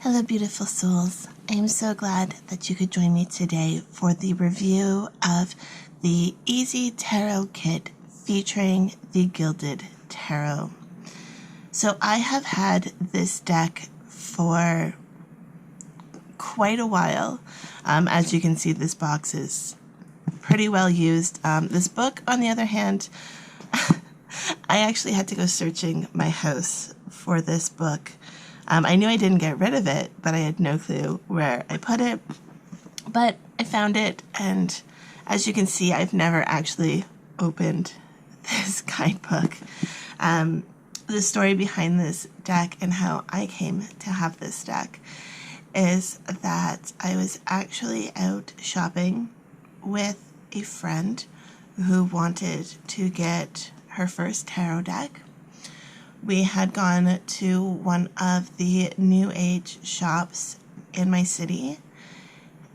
Hello, beautiful souls. I am so glad that you could join me today for the review of the Easy Tarot Kit featuring the Gilded Tarot. So I have had this deck for quite a while. As you can see, this box is pretty well used. This book, on the other hand, I actually had to go searching my house for this book. I knew I didn't get rid of it, but I had no clue where I put it. But I found it, and as you can see, I've never actually opened this guidebook. The story behind this deck and how I came to have this deck is that I was actually out shopping with a friend who wanted to get her first tarot deck. We had gone to one of the New Age shops in my city,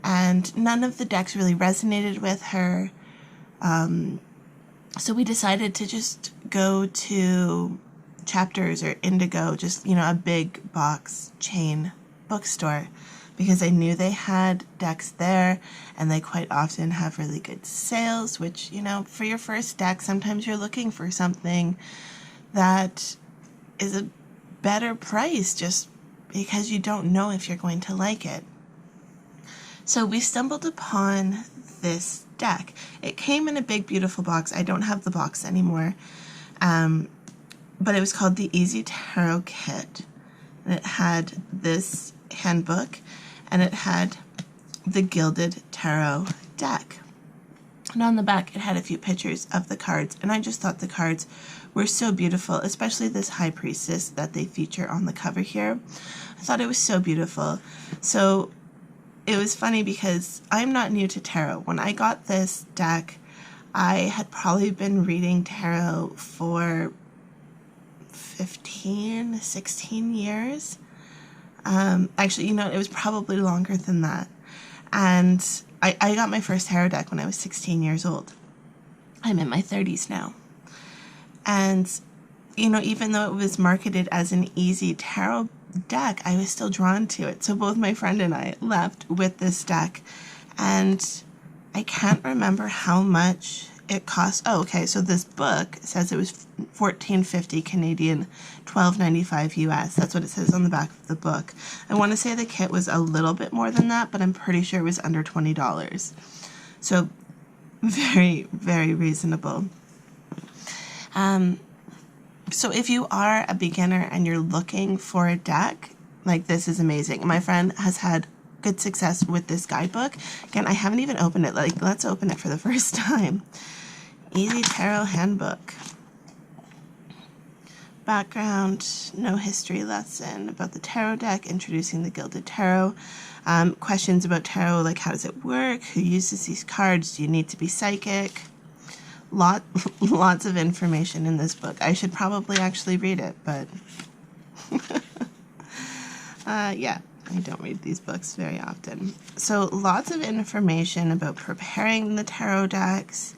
and none of the decks really resonated with her. So we decided to just go to Chapters or Indigo, just, a big box chain bookstore, because I knew they had decks there, and they quite often have really good sales, which, for your first deck, sometimes you're looking for something that is a better price just because you don't know if you're going to like it. So we stumbled upon this deck. It came in a big, beautiful box. I don't have the box anymore, but it was called the Easy Tarot Kit, and it had this handbook, and it had the Gilded Tarot deck. And on the back, it had a few pictures of the cards, and I just thought the cards were so beautiful, especially this High Priestess that they feature on the cover here. I thought it was so beautiful. So it was funny because I'm not new to tarot. When I got this deck, I had probably been reading tarot for 15, 16 years. Actually, it was probably longer than that. And I got my first tarot deck when I was 16 years old. I'm in my 30s now. And, even though it was marketed as an easy tarot deck, I was still drawn to it. So both my friend and I left with this deck. And I can't remember how much it cost. Oh, okay. So this book says it was $14.50 Canadian, $12.95 US. That's what it says on the back of the book. I want to say the kit was a little bit more than that, but I'm pretty sure it was under $20. So very, very reasonable. So if you are a beginner and you're looking for a deck, this is amazing. My friend has had good success with this guidebook. Again, I haven't even opened it. Let's open it for the first time. Easy Tarot Handbook. Background, no history lesson about the tarot deck, introducing the Gilded Tarot. Questions about tarot, like how does it work? Who uses these cards? Do you need to be psychic? Lots of information in this book. I should probably actually read it, but yeah, I don't read these books very often. So lots of information about preparing the tarot decks.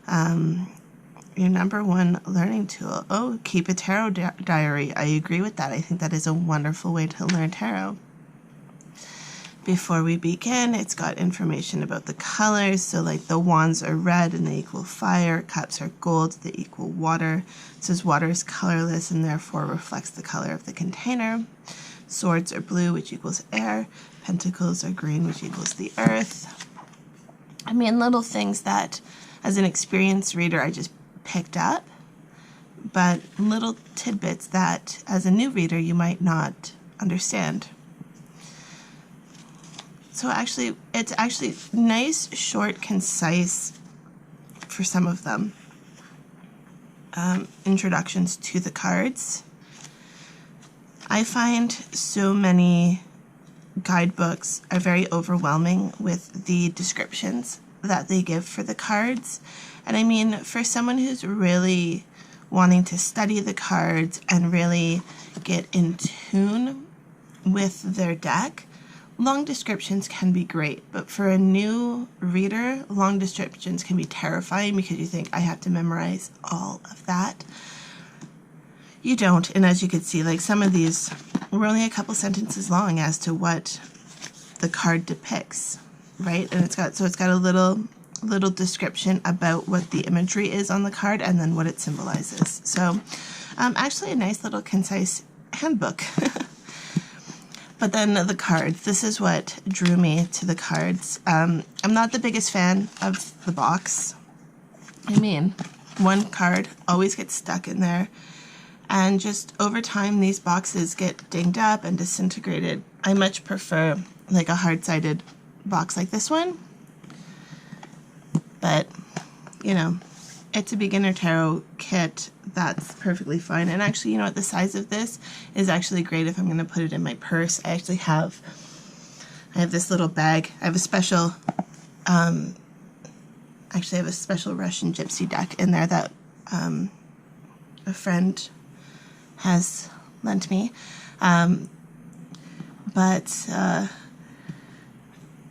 Your number one learning tool. Oh, keep a tarot diary. I agree with that. I think that is a wonderful way to learn tarot. Before we begin, it's got information about the colors. So the wands are red and they equal fire. Cups are gold, they equal water. It says water is colorless and therefore reflects the color of the container. Swords are blue, which equals air. Pentacles are green, which equals the earth. I mean, little things that as an experienced reader I just picked up, but little tidbits that as a new reader you might not understand. So it's actually nice, short, concise for some of them. Introductions to the cards. I find so many guidebooks are very overwhelming with the descriptions that they give for the cards. And I mean, for someone who's really wanting to study the cards and really get in tune with their deck, long descriptions can be great, but for a new reader, long descriptions can be terrifying because you think, I have to memorize all of that. You don't, and as you can see, some of these we're only a couple sentences long as to what the card depicts, right? And it's got a little description about what the imagery is on the card and then what it symbolizes. So actually a nice little concise handbook. But then the cards, this is what drew me to the cards. I'm not the biggest fan of the box. I mean, one card always gets stuck in there, and just over time these boxes get dinged up and disintegrated. I much prefer like a hard-sided box like this one, but you know, it's a beginner tarot kit, that's perfectly fine. And actually, you know what, the size of this is actually great if I'm going to put it in my purse. I have this little bag. I have a special actually I have a special Russian gypsy deck in there that a friend has lent me, but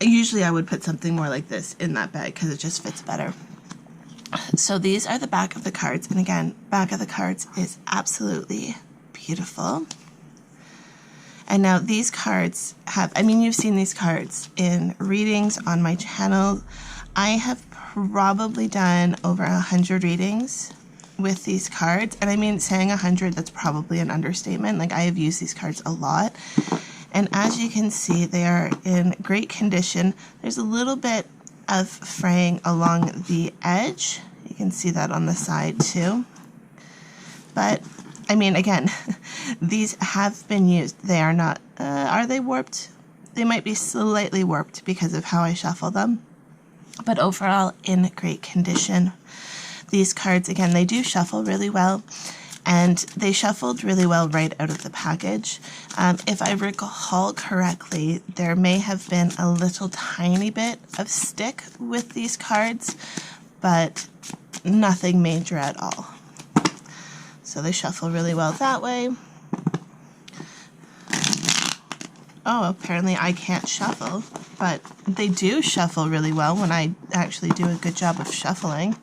usually I would put something more like this in that bag because it just fits better. So these are the back of the cards, and again, back of the cards is absolutely beautiful. And now these cards have, I mean, you've seen these cards in readings on my channel. I have probably done over 100 readings with these cards, and I mean, saying 100, that's probably an understatement. Like, I have used these cards a lot, and as you can see, they are in great condition. There's a little bit of fraying along the edge. You can see that on the side too. But I mean, again, these have been used. They are not, are they warped? They might be slightly warped because of how I shuffle them, but overall in great condition. These cards, again, they do shuffle really well, and they shuffled really well right out of the package. If I recall correctly, there may have been a little tiny bit of stick with these cards, but nothing major at all. So they shuffle really well that way. Oh, apparently I can't shuffle, but they do shuffle really well when I actually do a good job of shuffling.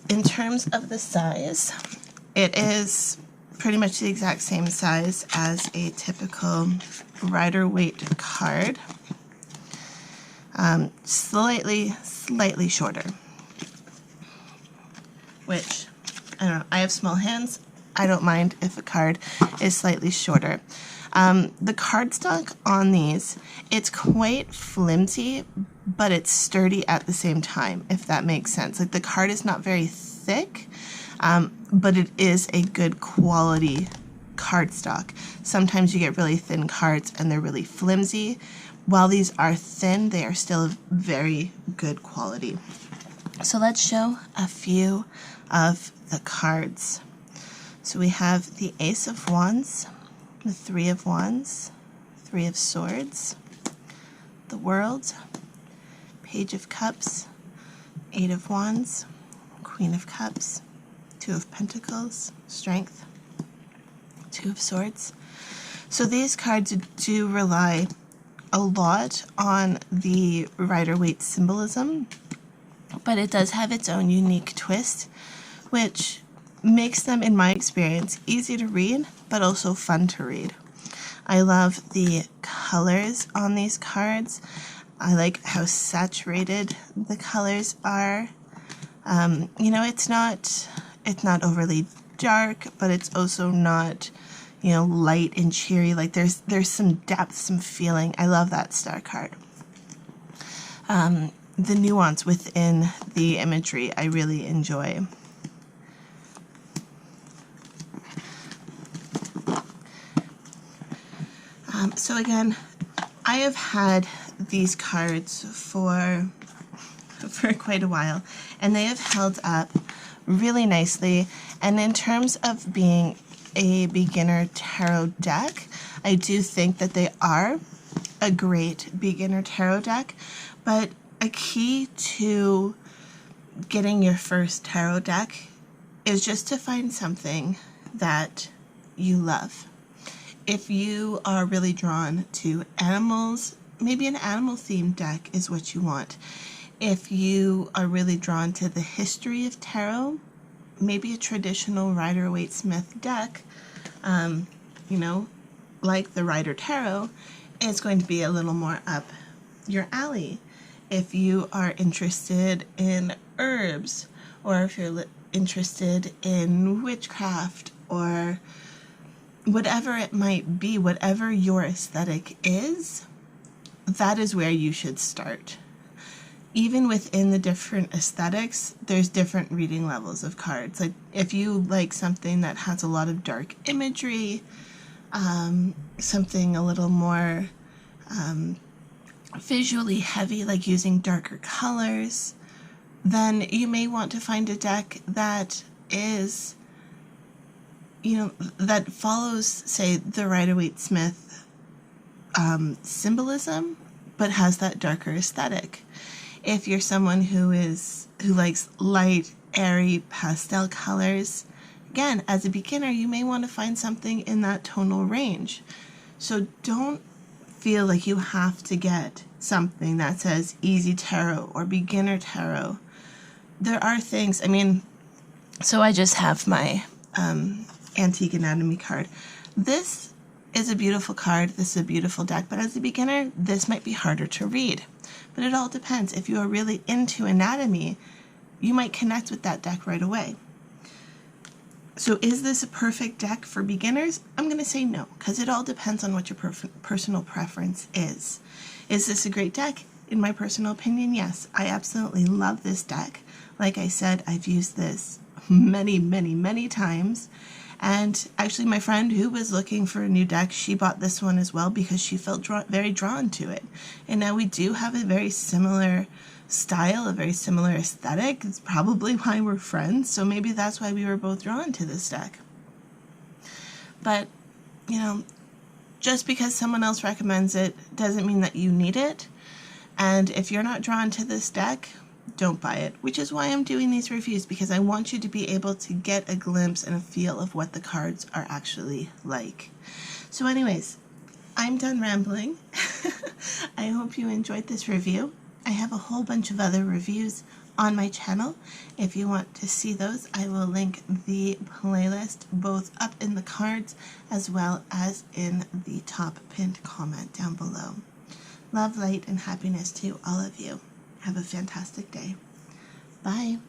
In terms of the size, it is pretty much the exact same size as a typical Rider-Waite card. Slightly shorter, which, I don't know, I have small hands. I don't mind if a card is slightly shorter. The cardstock on these, it's quite flimsy, but it's sturdy at the same time, if that makes sense. Like, the card is not very thick, but it is a good quality cardstock. Sometimes you get really thin cards and they're really flimsy. While these are thin, they are still very good quality. So let's show a few of the cards. So we have the Ace of Wands, the Three of Wands, Three of Swords, the World, Page of Cups, Eight of Wands, Queen of Cups, Two of Pentacles, Strength, Two of Swords. So these cards do rely a lot on the Rider-Waite symbolism, but it does have its own unique twist, which makes them, in my experience, easy to read, but also fun to read. I love the colors on these cards. I like how saturated the colors are. You know, it's not overly dark, but it's also not, you know, light and cheery. Like, there's some depth, some feeling. I love that star card. The nuance within the imagery I really enjoy. So again, I have had these cards for quite a while, and they have held up really nicely. And in terms of being a beginner tarot deck, I do think that they are a great beginner tarot deck, but a key to getting your first tarot deck is just to find something that you love. If you are really drawn to animals, maybe an animal themed deck is what you want. If you are really drawn to the history of tarot, maybe a traditional Rider-Waite Smith deck you know, like the Rider Tarot, is going to be a little more up your alley. If you are interested in herbs, or if you're interested in witchcraft, or whatever it might be, whatever your aesthetic is, that is where you should start. Even within the different aesthetics, there's different reading levels of cards. Like if you like something that has a lot of dark imagery, something a little more visually heavy, like using darker colors, then you may want to find a deck that is, you know, that follows, say, the Rider-Waite-Smith symbolism, but has that darker aesthetic. If you're someone who likes light, airy pastel colors, again, as a beginner, you may want to find something in that tonal range. So don't feel like you have to get something that says easy tarot or beginner tarot. There are things, I mean, so I just have my Antique Anatomy card. This is a beautiful card, this is a beautiful deck, but as a beginner, this might be harder to read. But it all depends. If you are really into anatomy, you might connect with that deck right away. So is this a perfect deck for beginners? I'm going to say no, because it all depends on what your personal preference is. Is this a great deck? In my personal opinion, yes. I absolutely love this deck. Like I said, I've used this many, many, many times. And actually my friend who was looking for a new deck, she bought this one as well because she felt very drawn to it. And now we do have a very similar style, a very similar aesthetic. It's probably why we're friends, so maybe that's why we were both drawn to this deck. But, you know, just because someone else recommends it doesn't mean that you need it. And if you're not drawn to this deck, don't buy it, which is why I'm doing these reviews, because I want you to be able to get a glimpse and a feel of what the cards are actually like. So anyways, I'm done rambling. I hope you enjoyed this review. I have a whole bunch of other reviews on my channel. If you want to see those, I will link the playlist both up in the cards as well as in the top pinned comment down below. Love, light, and happiness to all of you. Have a fantastic day. Bye.